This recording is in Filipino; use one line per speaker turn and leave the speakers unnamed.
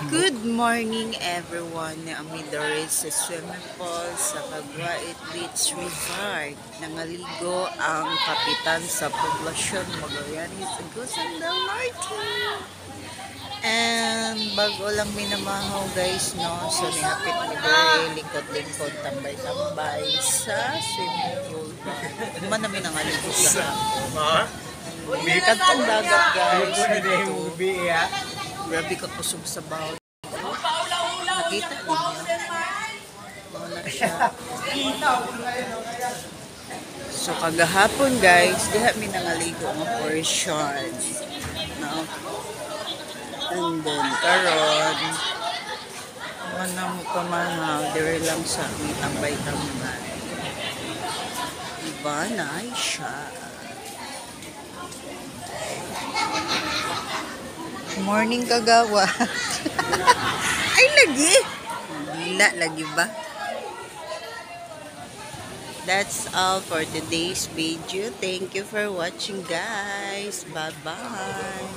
Good morning everyone. Ami diri sa swimming pool sa Caguait Beach Resort. Nangaligo ang kapitan sa poblasyon Magallanes sa Gusan del Norte. And bago lang minamahaw guys no. So nihapit mi diri lingkod-lingkod tambay-tambay sa swimming pool. Man namin nangaligo gahapon. Katong dagat guys. Grabe ka kusog sa bawat. Nakita ninyo. Wala siya. So kagahapon guys, diha mi nangaligo ang portion. No? And then karon mana mo pamahaw dire lang sa mi tambay-tambay. Iba na siya. Morning kagawa. Ay lagi. Gila lagi ba? That's all for today's video. Thank you for watching guys. Bye-bye.